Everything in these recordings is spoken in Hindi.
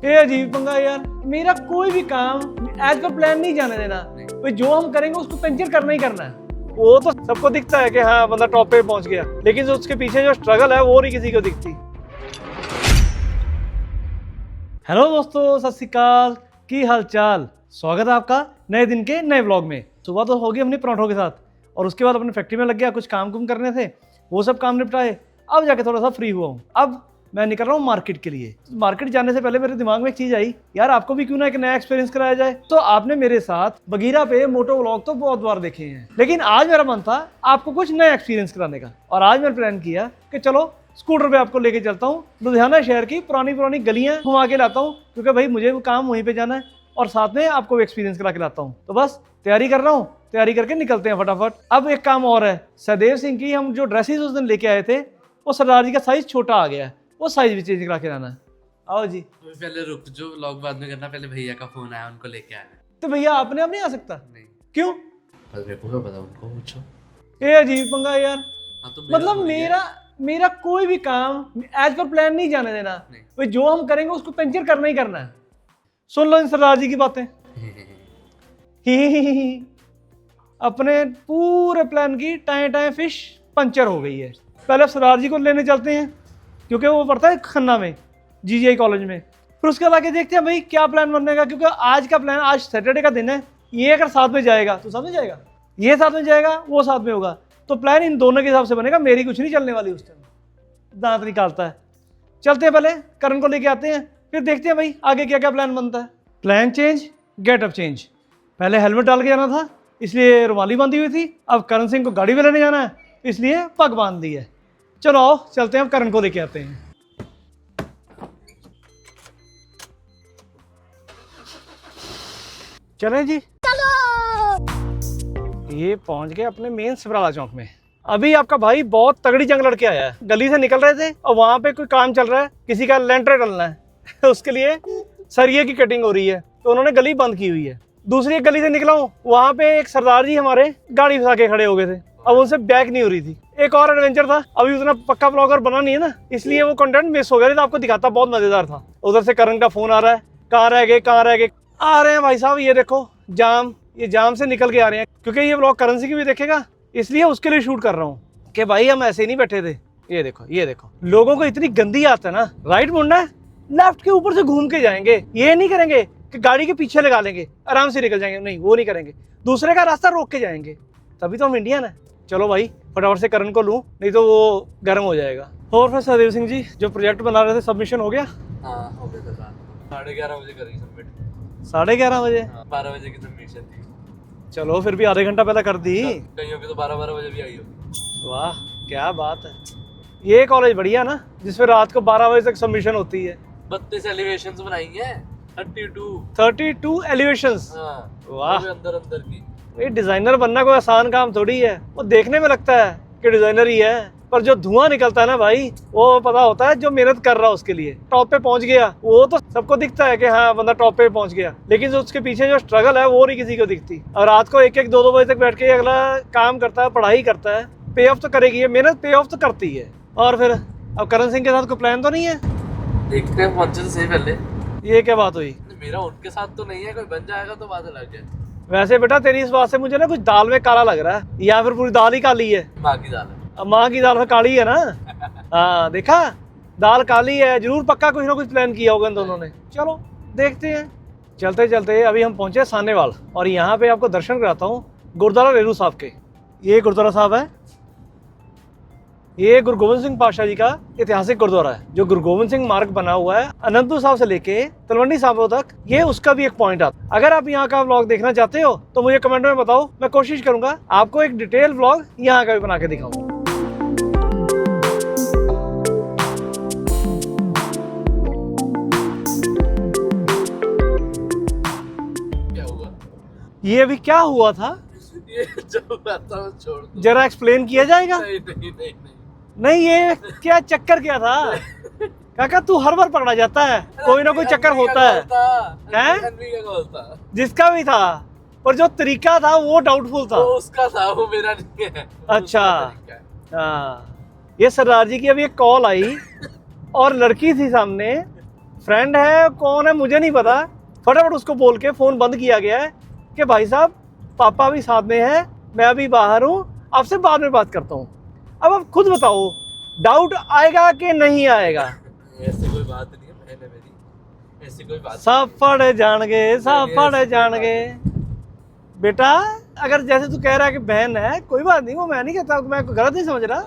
ये अजीब पंगा यार, मेरा कोई भी काम एज पर प्लान नहीं जाने देना। भाई जो हम करेंगे उसको पेंचर करना ही करना है। वो तो सबको दिखता है कि हाँ बंदा टॉप पे पहुंच गया, लेकिन जो उसके पीछे जो स्ट्रगल है वो नहीं किसी को दिखती। हेलो दोस्तों, सत श्री अकाल, की हाल चाल। स्वागत है आपका नए दिन के नए व्लॉग में। सुबह तो होगी अपनी पराठों के साथ और उसके बाद अपने फैक्ट्री में लग गया, कुछ काम कुम करने थे, वो सब काम निपटाए। अब जाके थोड़ा सा फ्री हुआ हूँ। अब मैं निकल रहा हूँ मार्केट के लिए। मार्केट जाने से पहले मेरे दिमाग में एक चीज़ आई, यार आपको भी क्यों ना एक नया एक्सपीरियंस कराया जाए। तो आपने मेरे साथ बगीरा पे मोटो व्लॉग तो बहुत बार देखे हैं, लेकिन आज मेरा मन था आपको कुछ नया एक्सपीरियंस कराने का। और आज मैंने प्लान किया कि चलो स्कूटर पे आपको लेके चलता हूँ, लुधियाना शहर की पुरानी गलियाँ घुमा के लाता हूँ, क्योंकि भाई मुझे वो काम वहीं पे जाना है और साथ में आपको एक्सपीरियंस करा के लाता हूँ। तो बस तैयारी कर रहा हूँ, तैयारी करके निकलते हैं फटाफट। अब एक काम और है, सहदेव सिंह की हम जो ड्रेसेस उस दिन लेके आए थे वो सरदार जी का साइज छोटा आ गया है, वो साइज भी चेंज करा के लाना है। आओ जी। पहले रुक, जो व्लॉग बाद में करना, पहले भैया का फोन आया, उनको लेके आना। तो भैया अपने आप नहीं आ सकता? नहीं, क्यों? बस मेरे को पता, उनको पूछो। ये अजीब पंगा यार। हाँ, तो मतलब मेरा कोई भी काम एज पर प्लान नहीं जाने देना। भाई जो हम करेंगे उसको पेंचर करना ही करना है। सुन लो इन सरदार जी की बातें। अपने पूरे प्लान की टाएं फिश पंचर हो गई है। पहले सरदार जी को लेने चलते हैं, क्योंकि वो पढ़ता है खन्ना में, जीजीआई कॉलेज में। फिर उसके बाद आके देखते हैं भाई क्या प्लान बनेगा, क्योंकि आज का प्लान, आज सैटरडे का दिन है, ये अगर साथ में जाएगा तो साथ में जाएगा, ये साथ में जाएगा, वो साथ में होगा, तो प्लान इन दोनों के हिसाब से बनेगा। मेरी कुछ नहीं चलने वाली उस टाइम। दांत निकालता है। चलते हैं पहले करण को लेके आते हैं, फिर देखते हैं भाई आगे क्या क्या प्लान बनता है। Plan change, getup change. पहले हेलमेट डाल के जाना था, इसलिए रुमाली बांधी हुई थी। अब करण सिंह को गाड़ी में लेने जाना है, इसलिए पग बांध दी है। चलो आओ चलते हैं, अब करण को लेके आते हैं। चलें जी, ये पहुंच गए अपने मेन सिबराला चौक में। अभी आपका भाई बहुत तगड़ी जंग लड़के आया है। गली से निकल रहे थे और वहां पे कोई काम चल रहा है, किसी का लेंटर डलना है उसके लिए सरिये की कटिंग हो रही है, तो उन्होंने गली बंद की हुई है। दूसरी एक गली से निकला हूँ, वहां पे एक सरदार जी हमारे गाड़ी फंसा के खड़े हो गए थे, अब उनसे बैक नहीं हो रही थी। एक और एडवेंचर था, अभी उतना पक्का ब्लॉगर बना नहीं है ना, इसलिए वो कंटेंट मिस हो गया, तो आपको दिखाता, बहुत मजेदार था। उधर से करण का फोन आ रहा है, कहाँ रह गए आ रहे हैं भाई साहब, ये देखो जाम, ये जाम से निकल के आ रहे हैं, क्योंकि ये ब्लॉग करण सिंह भी देखेगा, इसलिए उसके लिए शूट कर रहा हूँ कि भाई हम ऐसे ही नहीं बैठे थे। ये देखो लोगों को इतनी गंदी आदत है ना, राइट मुड़ना है, लेफ्ट के ऊपर से घूम के जाएंगे। ये नहीं करेंगे कि गाड़ी के पीछे लगा लेंगे, आराम से निकल जाएंगे, नहीं वो नहीं करेंगे, दूसरे का रास्ता रोक के जाएंगे, तभी तो हम इंडियन है। चलो भाई फटाफट से करण को लूँ, नहीं तो वो गर्म हो जाएगा। और फिर सहदेव सिंह जी जो प्रोजेक्ट बना रहे थे, सबमिशन हो गया? हाँ, हो गया था। 11:30 बजे करी सबमिट। 11:30 बजे? 12 बजे की सबमिशन थी। चलो फिर भी आधे घंटा पहले कर दी। कहीं होगी तो 12 बजे भी आई होगी। वाह क्या बात है। ये कॉलेज बढ़िया ना, जिसमें रात को 12 बजे तक सबमिशन होती है। 32 एलिवेशंस बनाई हैं। 32 एलिवेशंस। हाँ, वाह, अंदर की। ये डिजाइनर बनना कोई आसान काम थोड़ी है। वो देखने में लगता है कि डिजाइनर ही है, पर जो धुआं निकलता है ना भाई, वो पता होता है जो मेहनत कर रहा है उसके लिए। टॉप पे पहुंच गया, वो तो सबको दिखता है कि हाँ बंदा टॉप पे पहुंच गया, लेकिन जो उसके पीछे जो स्ट्रगल है वो नहीं किसी को दिखती। और रात को 1-1, 2-2 बजे तक बैठ के अगला काम करता है, पढ़ाई करता है, पे ऑफ तो करेगी, ये मेहनत पे ऑफ तो करती है। और फिर अब करण सिंह के साथ कोई प्लान तो नहीं है? देखते हैं, पहुंचे तो सही पहले। ये क्या बात हुई? मेरा उनके साथ तो नहीं है, कोई बन जाएगा तो बात अलग है। वैसे बेटा तेरी इस बात से मुझे ना कुछ दाल में काला लग रहा है, या फिर पूरी दाल ही काली है? माँ की दाल है। अब माँ की दाल में काली है ना। हाँ देखा, दाल काली है, जरूर पक्का कुछ ना कुछ प्लान किया होगा इन दोनों ने। चलो देखते हैं। चलते चलते अभी हम पहुंचे सानेवाल, और यहाँ पे आपको दर्शन कराता हूँ गुरुद्वारा रेरू साहब के। ये गुरुद्वारा साहब है, ये गुरु गोविंद सिंह पातशाह जी का ऐतिहासिक गुरुद्वारा है, जो गुरु गोविंद सिंह मार्ग बना हुआ है अनंतपुर साहब से लेके तलवंडी साहब तक, ये उसका भी एक पॉइंट आता है। अगर आप यहाँ का व्लॉग देखना चाहते हो तो मुझे कमेंट में बताओ, मैं कोशिश करूंगा आपको एक डिटेल व्लॉग यहाँ का भी बना के दिखाऊं। ये अभी क्या हुआ था? ये जो हुआ था वो छोड़ दो। जरा एक्सप्लेन किया जाएगा? नहीं ये क्या चक्कर क्या था? काका तू हर बार पकड़ा जाता है, कोई ना कोई चक्कर होता है। जिसका भी था, पर जो तरीका था वो डाउटफुल था। वो उसका था, वो मेरा नहीं है। अच्छा हाँ, ये सरदार जी की अभी एक कॉल आई और लड़की थी सामने, फ्रेंड है कौन है मुझे नहीं पता, फटाफट उसको बोल के फ़ोन बंद किया गया है कि भाई साहब पापा भी साथ में है, मैं अभी बाहर हूँ, आपसे बाद में बात करता हूँ। अब आप खुद बताओ डाउट आएगा कि नहीं आएगा? ऐसी कोई बात नहीं है, बहन है मेरी, ऐसी कोई बात सब पढ़ जाएंगे, सब पढ़ जाएंगे। बेटा अगर जैसे तू कह रहा है कि बहन है, कोई बात नहीं, वो मैं नहीं कहता, मैं गलत नहीं समझ रहा,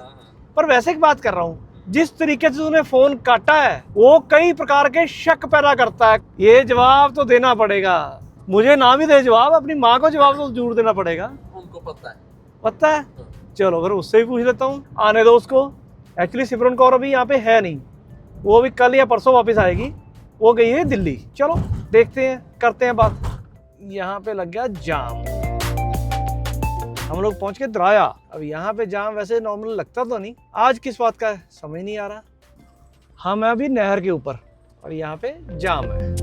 पर वैसे एक बात कर रहा हूँ, जिस तरीके से तूने फोन काटा है वो कई प्रकार के शक पैदा करता है। ये जवाब तो देना पड़ेगा, मुझे ना भी दे जवाब, अपनी माँ को जवाब तो जरूर देना पड़ेगा। उनको पता है। पता है? चलो फिर उससे भी पूछ लेता हूँ, आने दो उसको। एक्चुअली सिमरन कौर अभी यहाँ पे है नहीं, वो भी कल या परसों वापस आएगी, वो गई है दिल्ली। चलो देखते हैं, करते हैं बात। यहाँ पे लग गया जाम, हम लोग पहुंच के दराया। अब यहाँ पे जाम वैसे नॉर्मल लगता तो नहीं, आज किस बात का है समझ नहीं आ रहा। हम हैं अभी नहर के ऊपर और यहाँ पे जाम है।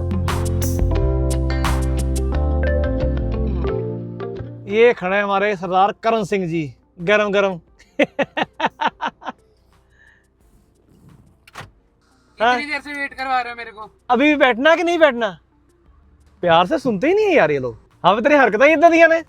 ये खड़े हमारे सरदार करण सिंह जी, गरम गरम। कितनी देर से वेट करवा रहे हो मेरे को? अभी भी बैठना है कि नहीं बैठना? प्यार से सुनते ही नहीं है यार ये लोग। हाँ तेरी हरकतें इतना दिया ने।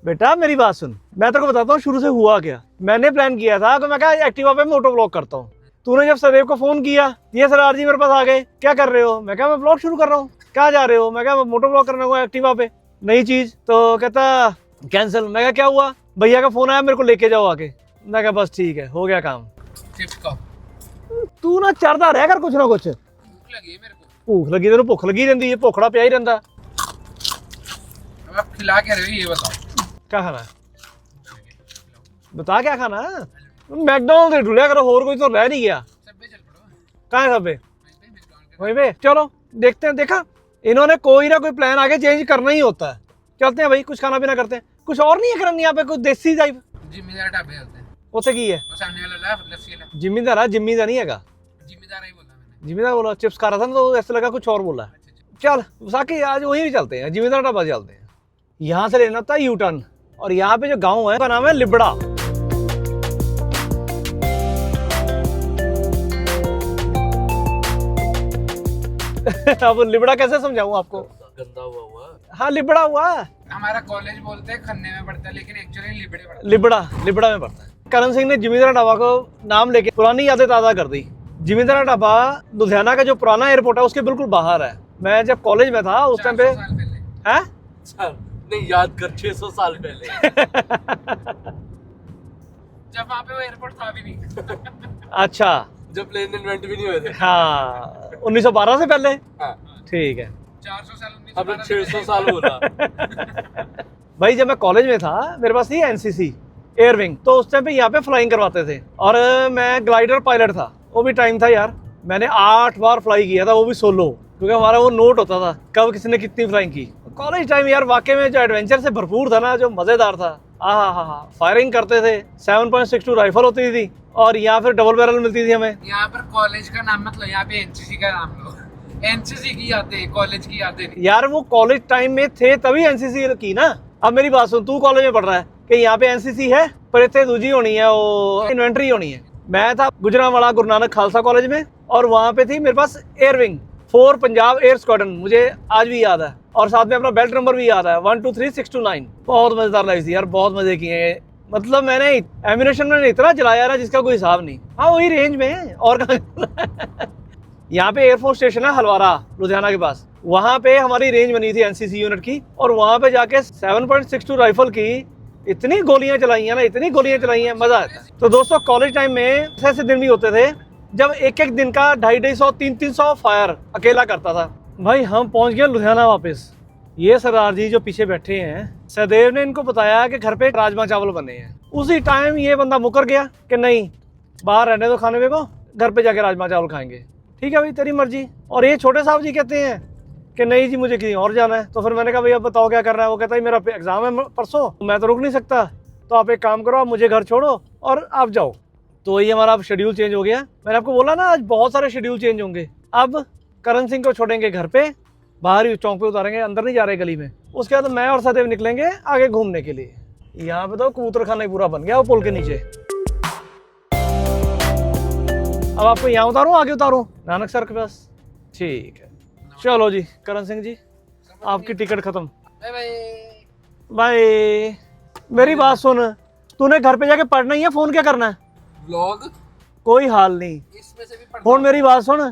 बेटा मेरी बात सुन, मैं तेरे को बताता हूँ शुरू से हुआ क्या। मैंने प्लान किया था कि मैं क्या एक्टिवा पे मोटो ब्लॉग करता हूँ। तूने जब सदैव को फोन किया, ये सरदार जी मेरे पास आ गए, क्या कर रहे हो? मैं क्या मैं ब्लॉग शुरू कर रहा हूँ। कहाँ जा रहे हो? मैं क्या मोटो ब्लॉग करने को एक्टिवा पे, नई चीज। तो कहता कैंसिल। मैं क्या हुआ? भैया का फोन आया, मेरे को लेके जाओ आके। मैं क्या बस ठीक है, हो गया काम। चिप्स खाओ। तू ना चढ़दा रह कर कुछ ना कुछ। भूख लगी है मेरे को। भूख लगी तेन, भुख लगी रहती है, भुखड़ा पिया ही रहता। अब आप खिला के रहे हो ये बताओ। क्या खाना है? बता क्या खाना है? मैकडॉनल्ड ढूंढिया करो, और कोई तो रह नहीं गया। सबे चल पड़ो। कहाँ है सबे? वहीं पे वहीं पे चलो देखते हैं। देखा इन्होंने कोई ना कोई प्लान आगे चेंज करना ही होता है। चलते हैं भाई, कुछ खाना पीना करते हैं। कुछ और नहीं है करनी यहाँ पे, कुछ देसी टाइप? जिम्मेदार ढाबे होते हैं। उसे की है वो सामने वाला ला लस्सी वाला। जिम्मेदार है, जिम्मेदार नहीं है। जिम्मेदार ही बोला मैंने। जिम्मेदार बोला? चिप्स खा रहा था ना तो ऐसा लगा कुछ और बोला। चल साकी आज वहीं भी चलते हैं, जिम्मेदार ढाबा चलते हैं। यहाँ से लेना था यू टर्न, और यहाँ पे जो गाँव है उसका नाम है लिबड़ा। अब लिबड़ा कैसे समझाऊं आपको? गंदा हुआ। हाँ लिबड़ा हुआ। हमारा कॉलेज बोलते हैं खन्ने में पड़ता है, लेकिन एक्चुअली लिबड़े पड़ता है। लिबड़ा में पड़ता है। करण सिंह ने जिमींदारा ढाबा को नाम लेके पुरानी यादें ताज़ा कर दी। जिमींदारा ढाबा लुधियाना का जो पुराना एयरपोर्ट है उसके बिल्कुल बाहर है। मैं जब कॉलेज में था उस टाइम पे 400 साल पहले। है नहीं याद कर, 600 साल पहले। जब वहाँ पे वो एयरपोर्ट था भी नहीं। अच्छा, जब प्लेन इन्वेंट भी नहीं हुए थे। हाँ 1912 से पहले। हाँ। ठीक है 400 साल अब 600 साल बोला। भाई जब मैं कॉलेज में था मेरे पास थी एनसीसी एयर विंग, तो उस टाइम पे यहाँ पे फ्लाइंग करवाते थे और मैं ग्लाइडर पायलट था। वो भी टाइम था यार, मैंने 8 बार फ्लाई किया था, वो भी सोलो, क्योंकि हमारा वो नोट होता था कब किसने कितनी फ्लाइंग की। कॉलेज टाइम यार वाकई में जो एडवेंचर से भरपूर था ना, जो मजेदार था। हाँ फायरिंग करते थे, 7.62 राइफल होती थी और यहाँ फिर डबल बैरल मिलती थी हमें। यहाँ पर कॉलेज का नाम मत लो, यहाँ पे एनसीसी का नाम लो। एनसीसी की यादें, कॉलेज की यादें नहीं। यार वो कॉलेज टाइम में थे तभी एनसीसी की ना। अब मेरी बात सुन, तू कॉलेज में पढ़ रहा है कि यहाँ पे एनसीसी है, पर इतने दूजी होनी है, वो इन्वेंट्री होनी है। मैं था गुजरांवाला गुरु नानक खालसा कॉलेज में और वहाँ पे थी मेरे पास air wing 4 Punjab air squadron, मुझे आज भी याद है, और साथ में अपना बेल्ट नंबर भी याद है 1 2 3 6 2 9। बहुत मजेदार लाइफ थी यार, बहुत मजे किए। मतलब मैंने एमिनेशन में इतना चलाया ना जिसका कोई हिसाब नहीं। हाँ वही रेंज में और कहाँ। यहाँ पे एयरफोर्स स्टेशन है हलवारा लुधियाना के पास, वहाँ पे हमारी रेंज बनी थी एनसीसी यूनिट की, और वहाँ पे जाके 7.62 राइफल की इतनी गोलियां चलाई हैं ना, इतनी गोलियां चलाई हैं, मजा आता है। तो दोस्तों कॉलेज टाइम में ऐसे दिन भी होते थे जब एक एक दिन का 250-250 300 फायर अकेला करता था। भाई हम पहुंच गए लुधियाना वापस। ये सरदार जी जो पीछे बैठे हैं, सदैव ने इनको बताया कि घर पे राजमा चावल बने हैं। उसी टाइम ये बंदा मुकर गया कि नहीं बाहर रहने दो खाने को, घर पे जाके राजमा चावल खाएंगे। ठीक है भाई तेरी मर्जी। और ये छोटे साहब जी कहते हैं कि नहीं जी मुझे कहीं और जाना है। तो फिर मैंने कहा भैया बताओ क्या करना है। वो कहता है मेरा एग्जाम है परसों, मैं तो रुक नहीं सकता, तो आप एक काम करो, आप मुझे घर छोड़ो और आप जाओ। तो ये हमारा अब शेड्यूल चेंज हो गया। मैंने आपको बोला ना आज बहुत सारे शेड्यूल चेंज होंगे। अब करण सिंह को छोड़ेंगे घर पे, बाहर ही चौक पे उतारेंगे, अंदर नहीं जा रहे गली में। उसके बाद मैं और सदैव निकलेंगे आगे घूमने के लिए। यहाँ पे तो कबूतर खाना ही पूरा बन गया वो पुल के नीचे। अब आपको यहाँ उतारूँ आगे उतारूँ नानक सर के पास? ठीक है। चलो जी करण सिंह जी, आपकी टिकट खत्म। Bye bye. बाय। मेरी बात सुन, तूने घर पे जाके पढ़ना ही है, फोन क्या करना है? व्लॉग कोई हाल नहीं, इसमें से भी पढ़ना ਹੁਣ मेरी बात सुन,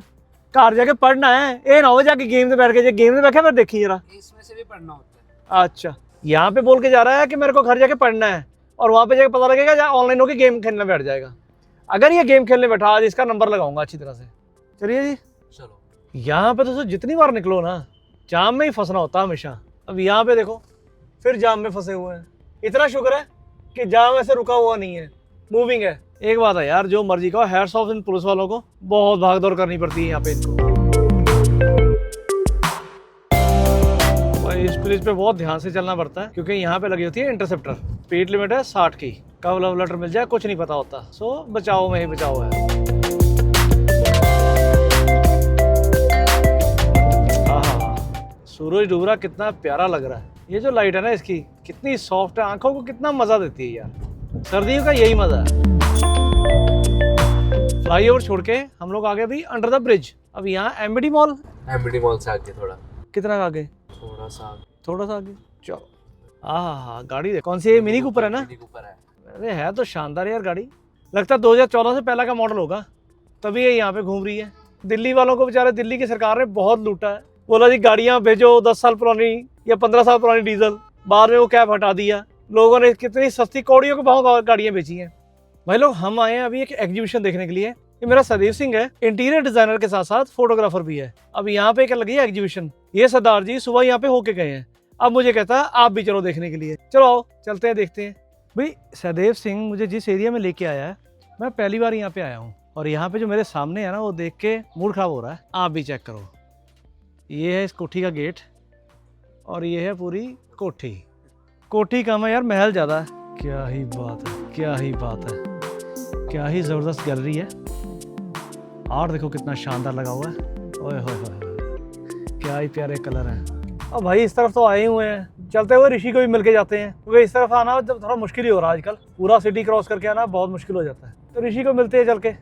घर जाके पढ़ना है, ये ना हो जाके गेम पे बैठ के, जो गेम पे बैठे फिर देखी जरा। इसमें से भी पढ़ना होता है। अच्छा, यहाँ पे बोल के जा रहा है कि मेरे को घर जाके पढ़ना है, और वहाँ पे जाके पता लगेगा या ऑनलाइन होके गेम खेलने बैठ जाएगा। अगर ये गेम खेलने बैठा, आज इसका नंबर लगाऊंगा अच्छी तरह से। चलिए जी, चलो। यहाँ पे तो जितनी बार निकलो ना, जाम में ही फंसना होता है हमेशा। अब यहाँ पे देखो, फिर जाम में फंसे हुए हैं। इतना शुक्र है कि जाम ऐसे रुका हुआ नहीं है, मूविंग है। एक बात है यार, जो मर्जी का, हैट्स ऑफ इन पुलिस वालों को, बहुत भाग दौड़ करनी पड़ती है यहाँ पे इनको। भाई इस पुलिस पे बहुत ध्यान से चलना पड़ता है, क्योंकि यहाँ पे लगी होती है इंटरसेप्टर। स्पीड लिमिट है 60 की, कब लव लेटर मिल जाए कुछ नहीं पता होता। सो बचाओ में ही बचाओ है। सूरज डूब रहा, कितना प्यारा लग रहा है। ये जो लाइट है ना इसकी, कितनी सॉफ्ट है, आंखों को कितना मजा देती है यार। सर्दियों का यही मजा है। फ्लाईओवर छोड़ के हम लोग आ गए अभी अंडर द ब्रिज। अब यहाँ एमबीडी मॉल, एमबीडी मॉल से आगे थोड़ा, कितना आगे? थोड़ा सा थोड़ा सा आगे। चलो। हाँ, गाड़ी देख, कौन सी है? मिनी कूपर है ना? मिनी कूपर है। अरे है तो शानदार यार गाड़ी, लगता है 2014 से पहला का मॉडल होगा, तभी ये यहाँ पे घूम रही है। दिल्ली वालों को बेचारे दिल्ली की सरकार ने बहुत लूटा है। बोला जी गाड़ियां भेजो 10 साल पुरानी या 15 साल पुरानी डीजल, बाद में वो कैब हटा दिया। लोगों ने कितनी सस्ती कौड़ियों के भाव गाड़ियां बेची हैं। भाई लोग, हम आए हैं अभी एक एग्जीबिशन देखने के लिए। ये मेरा सदैव सिंह है, इंटीरियर डिजाइनर के साथ साथ फोटोग्राफर भी है। अब यहाँ पे क्या लगी है एग्जीबिशन, ये सरदार जी सुबह यहाँ पे होके गए हैं। अब मुझे कहता है आप भी चलो देखने के लिए। चलो आओ चलते हैं, देखते हैं। भाई सदैव सिंह मुझे जिस एरिया में लेके आया है, मैं पहली बार यहाँ पे आया हूँ, और यहाँ पे जो मेरे सामने है ना, वो देख के मूड खराब हो रहा है। आप भी चेक करो, ये है इस कोठी का गेट, और ये है पूरी कोठी। कोठी कम है यार, महल ज़्यादा है। क्या ही बात है, क्या ही बात है, क्या ही ज़बरदस्त गैलरी है। आर्ट देखो कितना शानदार लगा हुआ है। ओए होए होए, क्या ही प्यारे कलर हैं। अब भाई इस तरफ तो आए हुए हैं, चलते हुए ऋषि को भी मिल के जाते हैं, क्योंकि इस तरफ आना जब थोड़ा मुश्किल ही हो रहा है आजकल। पूरा सिटी क्रॉस करके आना बहुत मुश्किल हो जाता है, तो ऋषि को मिलते हैं चल के।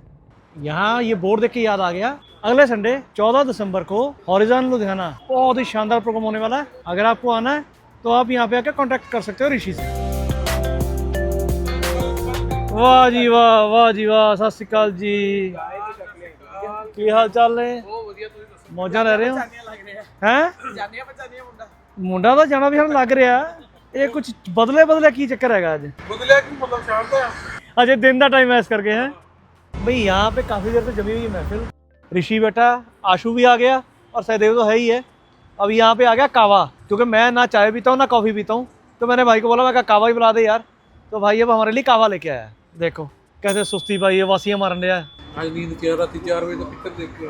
यहाँ ये बोर्ड देख के याद आ गया, अगले संडे 14 दिसंबर को हॉरिजॉन लुधियाना बहुत ही शानदार प्रोग्राम होने वाला है। अगर आपको आना है तो आप यहाँ पे आकर कांटेक्ट कर सकते हो ऋषि से। वाह जी वाह, वाह जी वाह, सत श्री अकाल जी, की हाल चाल है? मौजा ले रहे हो हैं? मुंडा तो जाना भी हम लग रहा है, ये कुछ बदले बदले की चक्कर है आज? बदले की मतलब शाम का अजय दिन का टाइम ऐस करके है भाई। यहाँ पे काफी देर से जमी हुई महफिल, ऋषि बैठा, आशु भी आ गया, और सहदेव तो है ही है। अब यहाँ पे आ गया कावा, क्योंकि मैं ना चाय पीता हूँ ना कॉफी पीता हूँ, तो मैंने भाई को बोला मैं कावा ही बुला दे यार। तो भाई अब हमारे लिए कावा लेके आया। देखो कैसे सुस्ती भाई, ये वासियाँ मारन रहा है। आज नींद क्या राती 4 बजे तक पिक्चर देख के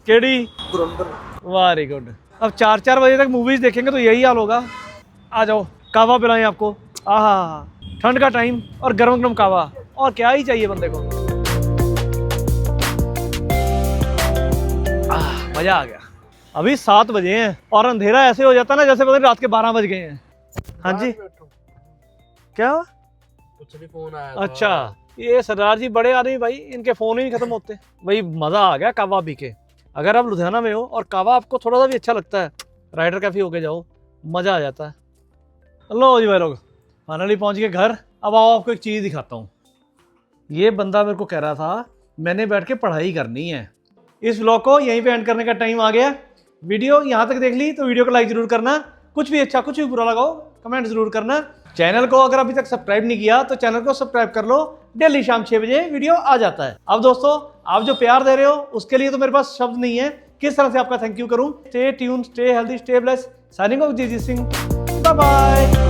केड़ी? धुरंधर। Very good. अब 4-4 बजे तक मूवीज देखेंगे तो यही हाल होगा। आ जाओ कावा पिलाएं आपको। आहा, ठंड का टाइम और गरम गरम कावा, और क्या ही चाहिए बंदे को। मजा आ गया। अभी 7 बजे हैं और अंधेरा ऐसे हो जाता है ना जैसे पता नहीं रात के 12 बज गए हैं। हाँ जी, क्या हुआ? कुछ नहीं, फोन आया था। अच्छा, ये सरदार जी बड़े आदमी भाई, इनके फोन ही नहीं खत्म होते भाई। मजा आ गया कावा पी के। अगर आप लुधियाना में हो और कावा आपको थोड़ा सा भी अच्छा लगता है, राइडर कैफे होके जाओ, मजा आ जाता है। लो जी भाई लोग, फाइनली पहुंच गए घर। अब आओ आपको एक चीज दिखाता हूँ। ये बंदा मेरे को कह रहा था मैंने बैठ के पढ़ाई करनी है। इस व्लॉग को यहीं पे एंड करने का टाइम आ गया। वीडियो यहाँ तक देख ली तो वीडियो को लाइक जरूर करना। कुछ भी अच्छा कुछ भी बुरा लगाओ कमेंट जरूर करना। चैनल को अगर अभी तक सब्सक्राइब नहीं किया तो चैनल को सब्सक्राइब कर लो। डेली शाम 6 बजे वीडियो आ जाता है। अब दोस्तों, आप जो प्यार दे रहे हो उसके लिए तो मेरे पास शब्द नहीं है, किस तरह से आपका थैंक यू करूं। Stay tune, stay healthy, stay blessed. Signing off जीजी सिंह, बाय बाय।